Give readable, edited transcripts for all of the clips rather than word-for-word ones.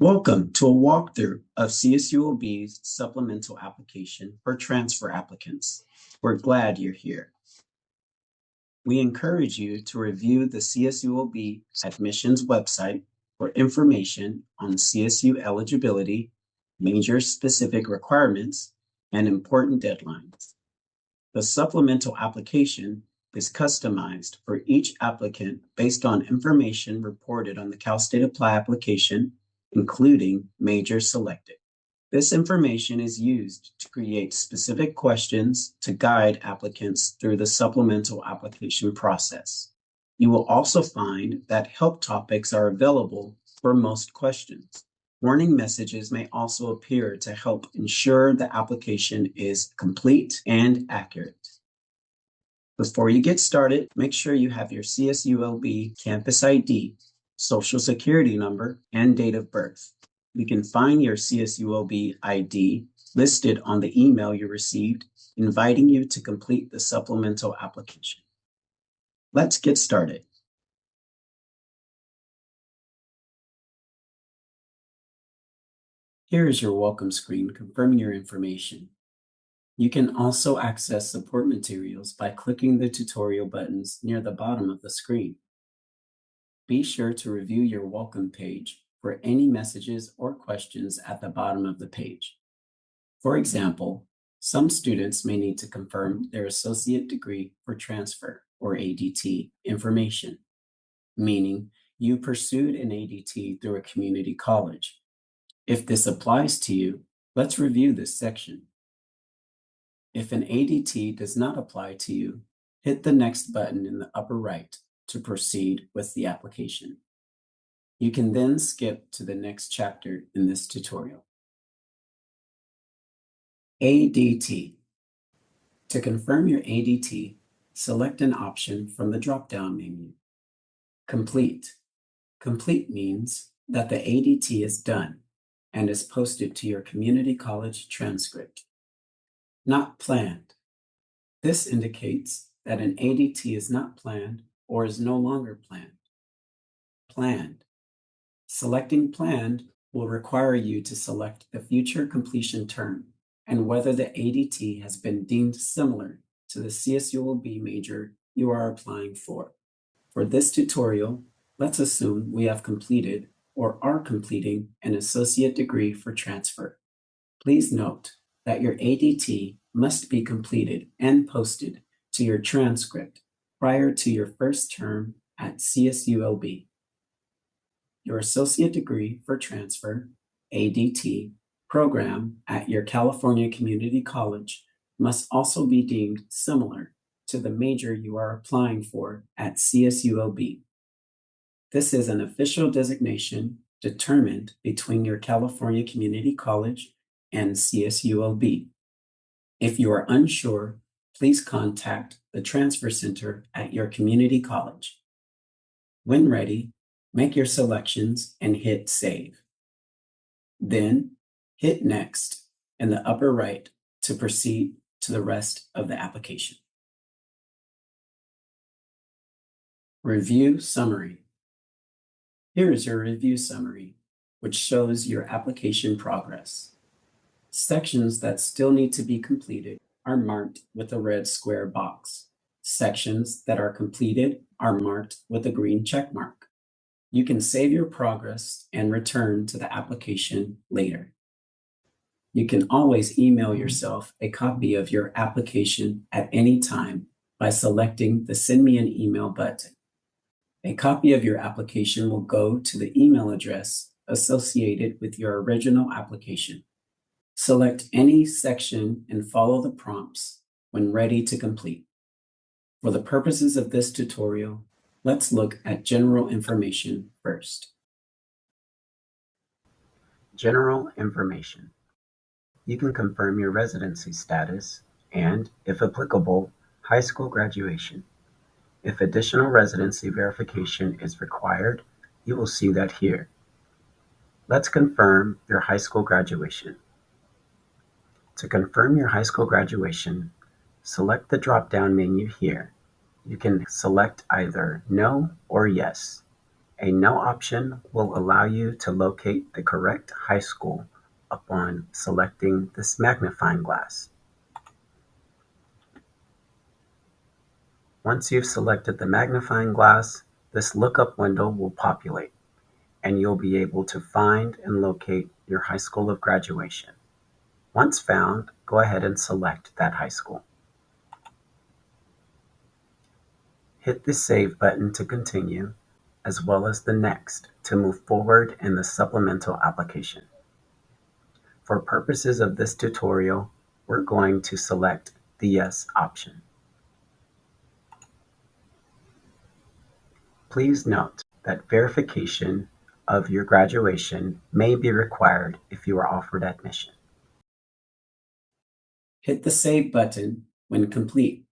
Welcome to a walkthrough of CSULB's supplemental application for transfer applicants. We're glad you're here. We encourage you to review the CSULB admissions website for information on CSU eligibility, major specific requirements, and important deadlines. The supplemental application is customized for each applicant based on information reported on the Cal State Apply application, including majors selected. This information is used to create specific questions to guide applicants through the supplemental application process. You will also find that help topics are available for most questions. Warning messages may also appear to help ensure the application is complete and accurate. Before you get started, make sure you have your CSULB campus ID, social security number, and date of birth. You can find your CSULB ID listed on the email you received, inviting you to complete the supplemental application. Let's get started. Here is your welcome screen confirming your information. You can also access support materials by clicking the tutorial buttons near the bottom of the screen. Be sure to review your welcome page for any messages or questions at the bottom of the page. For example, some students may need to confirm their associate degree for transfer or ADT information, meaning you pursued an ADT through a community college. If this applies to you, let's review this section. If an ADT does not apply to you, hit the next button in the upper right to proceed with the application. You can then skip to the next chapter in this tutorial. ADT. To confirm your ADT, select an option from the drop-down menu. Complete. Complete means that the ADT is done and is posted to your community college transcript. Not planned. This indicates that an ADT is not planned or is no longer planned. Planned. Selecting planned will require you to select the future completion term and whether the ADT has been deemed similar to the CSULB major you are applying for. For this tutorial, let's assume we have completed or are completing an associate degree for transfer. Please note that your ADT must be completed and posted to your transcript prior to your first term at CSULB. Your associate degree for transfer, ADT, program at your California Community College must also be deemed similar to the major you are applying for at CSULB. This is an official designation determined between your California Community College and CSULB. If you are unsure, please contact the Transfer Center at your community college. When ready, make your selections and hit Save. Then, hit Next in the upper right to proceed to the rest of the application. Review Summary. Here is your review summary, which shows your application progress. Sections that still need to be completed are marked with a red square box. Sections that are completed are marked with a green check mark. You can save your progress and return to the application later. You can always email yourself a copy of your application at any time by selecting the Send Me an Email button. A copy of your application will go to the email address associated with your original application. Select any section and follow the prompts when ready to complete. For the purposes of this tutorial, let's look at general information first. General information. You can confirm your residency status and, if applicable, high school graduation. If additional residency verification is required, you will see that here. Let's confirm your high school graduation. To confirm your high school graduation, select the drop-down menu here. You can select either No or Yes. A no option will allow you to locate the correct high school upon selecting this magnifying glass. Once you've selected the magnifying glass, this lookup window will populate, and you'll be able to find and locate your high school of graduation. Once found, go ahead and select that high school. Hit the Save button to continue, as well as the Next to move forward in the supplemental application. For purposes of this tutorial, we're going to select the Yes option. Please note that verification of your graduation may be required if you are offered admission. Hit the Save button when complete.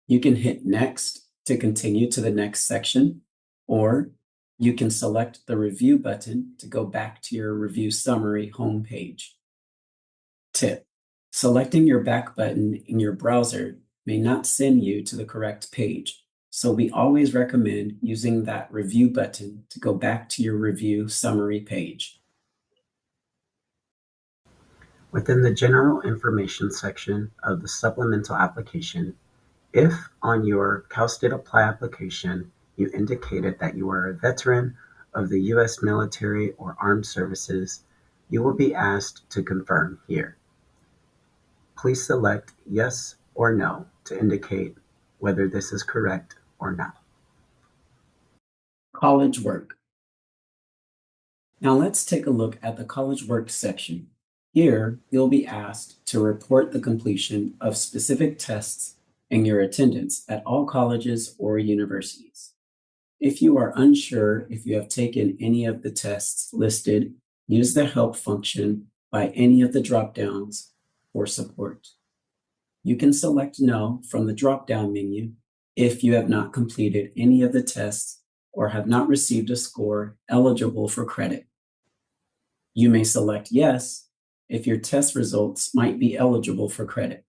You can hit Next to continue to the next section, or you can select the Review button to go back to your review summary homepage. Tip: selecting your back button in your browser may not send you to the correct page, so we always recommend using that Review button to go back to your review summary page. Within the General Information section of the Supplemental Application, if on your Cal State Apply application you indicated that you are a veteran of the U.S. military or armed services, you will be asked to confirm here. Please select Yes or No to indicate whether this is correct or not. College work. Now let's take a look at the college work section. Here, you'll be asked to report the completion of specific tests and your attendance at all colleges or universities. If you are unsure if you have taken any of the tests listed, use the Help function by any of the drop-downs for support. You can select No from the drop-down menu if you have not completed any of the tests or have not received a score eligible for credit. You may select Yes if your test results might be eligible for credit.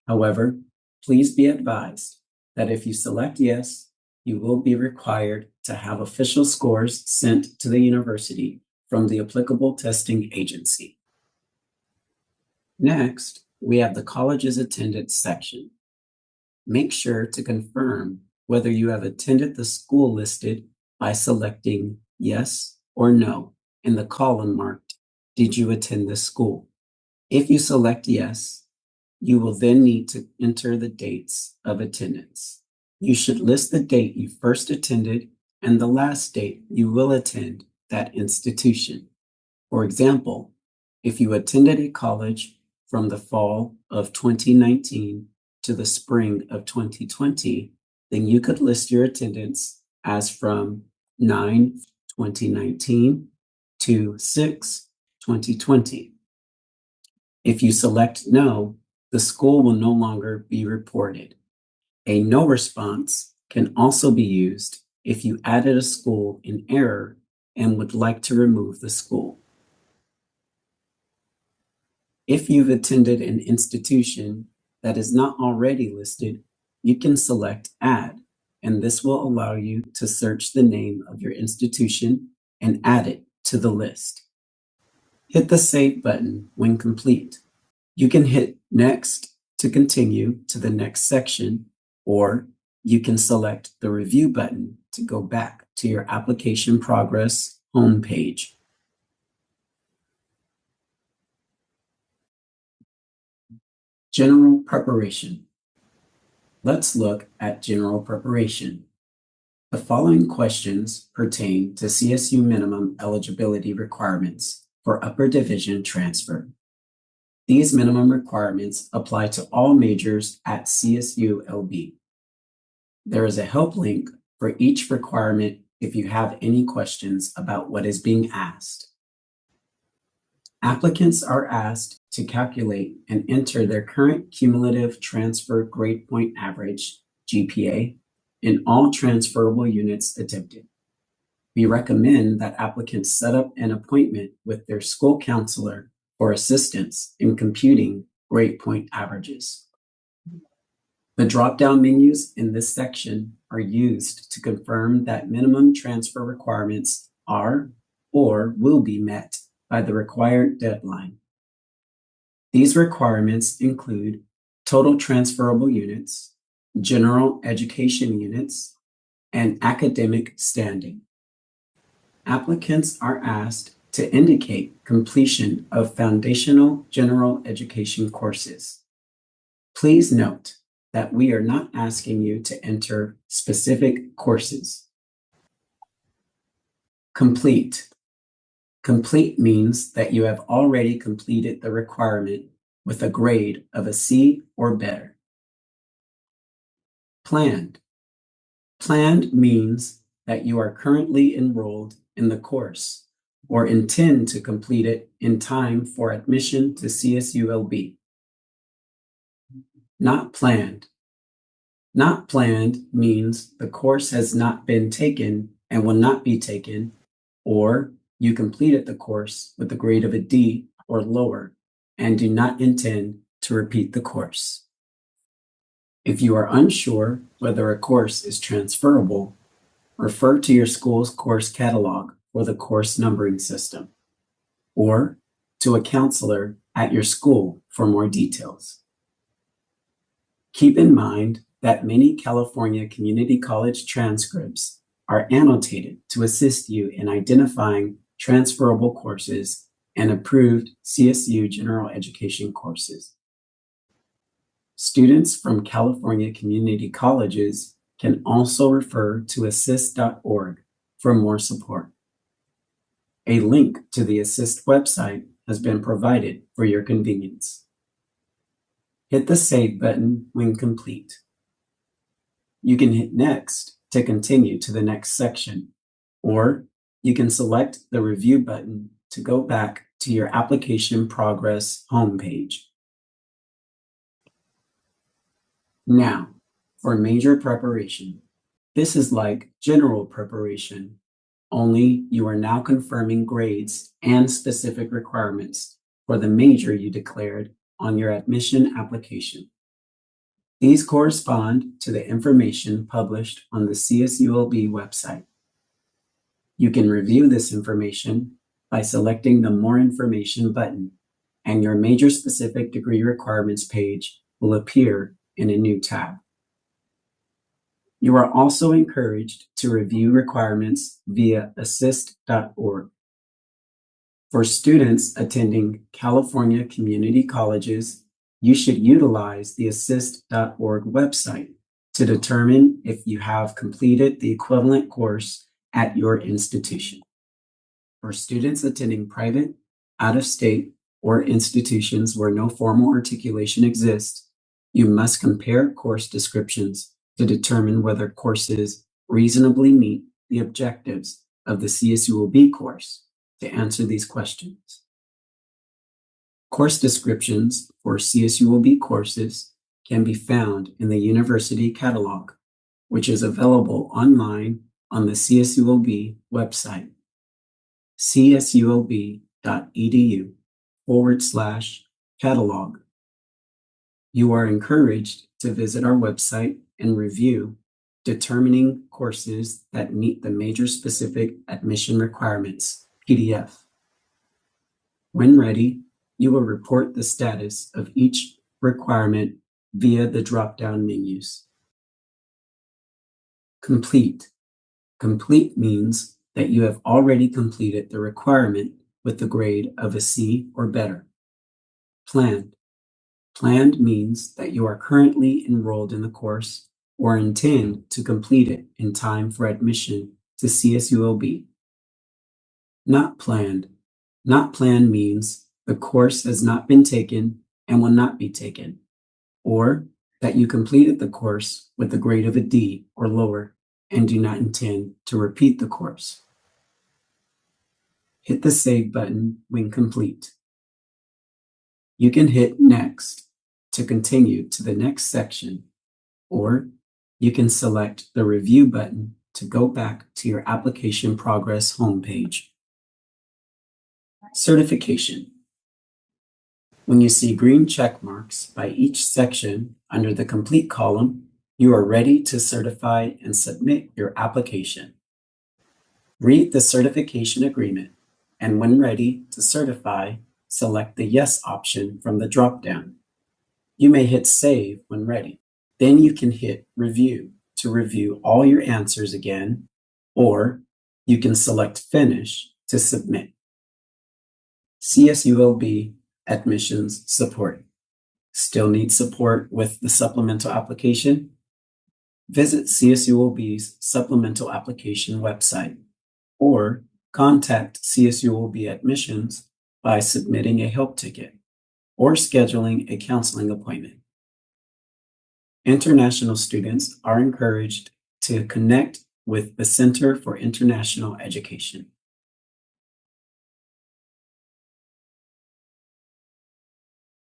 However, please be advised that if you select Yes, you will be required to have official scores sent to the university from the applicable testing agency. Next, we have the college's attendance section. Make sure to confirm whether you have attended the school listed by selecting Yes or No in the column marked Did you attend this school? If you select Yes, you will then need to enter the dates of attendance. You should list the date you first attended and the last date you will attend that institution. For example, if you attended a college from the fall of 2019 to the spring of 2020, then you could list your attendance as from 9/2019 to 6/2020. If you select No, the school will no longer be reported. A no response can also be used if you added a school in error and would like to remove the school. If you've attended an institution that is not already listed, you can select Add, and this will allow you to search the name of your institution and add it to the list. Hit the Save button when complete. You can hit Next to continue to the next section, or you can select the Review button to go back to your application progress homepage. General preparation. Let's look at general preparation. The following questions pertain to CSU minimum eligibility requirements for upper division transfer. These minimum requirements apply to all majors at CSULB. There is a help link for each requirement if you have any questions about what is being asked. Applicants are asked to calculate and enter their current cumulative transfer grade point average, GPA, in all transferable units attempted. We recommend that applicants set up an appointment with their school counselor for assistance in computing grade point averages. The drop-down menus in this section are used to confirm that minimum transfer requirements are or will be met by the required deadline. These requirements include total transferable units, general education units, and academic standing. Applicants are asked to indicate completion of foundational general education courses. Please note that we are not asking you to enter specific courses. Complete. Complete means that you have already completed the requirement with a grade of a C or better. Planned. Planned means that you are currently enrolled in the course or intend to complete it in time for admission to CSULB. Not planned. Not planned means the course has not been taken and will not be taken, or you completed the course with a grade of a D or lower and do not intend to repeat the course. If you are unsure whether a course is transferable, refer to your school's course catalog for the course numbering system, or to a counselor at your school for more details. Keep in mind that many California community college transcripts are annotated to assist you in identifying transferable courses and approved CSU general education courses. Students from California community colleges can also refer to assist.org for more support. A link to the Assist website has been provided for your convenience. Hit the Save button when complete. You can hit Next to continue to the next section, or you can select the Review button to go back to your application progress homepage. Now, for major preparation. This is like general preparation, only you are now confirming grades and specific requirements for the major you declared on your admission application. These correspond to the information published on the CSULB website. You can review this information by selecting the More Information button, and your major specific degree requirements page will appear in a new tab. You are also encouraged to review requirements via assist.org. For students attending California community colleges, you should utilize the assist.org website to determine if you have completed the equivalent course at your institution. For students attending private, out-of-state, or institutions where no formal articulation exists, you must compare course descriptions to determine whether courses reasonably meet the objectives of the CSULB course to answer these questions. Course descriptions for CSULB courses can be found in the university catalog, which is available online on the CSULB website, csulb.edu/catalog. You are encouraged to visit our website and review Determining Courses that Meet the Major Specific Admission Requirements PDF. When ready, you will report the status of each requirement via the drop-down menus. Complete. Complete means that you have already completed the requirement with the grade of a C or better. Planned. Planned means that you are currently enrolled in the course or intend to complete it in time for admission to CSULB. Not planned. Not planned means the course has not been taken and will not be taken, or that you completed the course with a grade of a D or lower and do not intend to repeat the course. Hit the Save button when complete. You can hit Next to continue to the next section, or you can select the Review button to go back to your application progress homepage. Certification. When you see green check marks by each section under the Complete column, you are ready to certify and submit your application. Read the certification agreement, and when ready to certify, select the Yes option from the drop-down. You may hit Save when ready. Then you can hit Review to review all your answers again, or you can select Finish to submit. CSULB Admissions Support. Still need support with the supplemental application? Visit CSULB's supplemental application website or contact CSULB Admissions by submitting a help ticket or scheduling a counseling appointment. International students are encouraged to connect with the Center for International Education.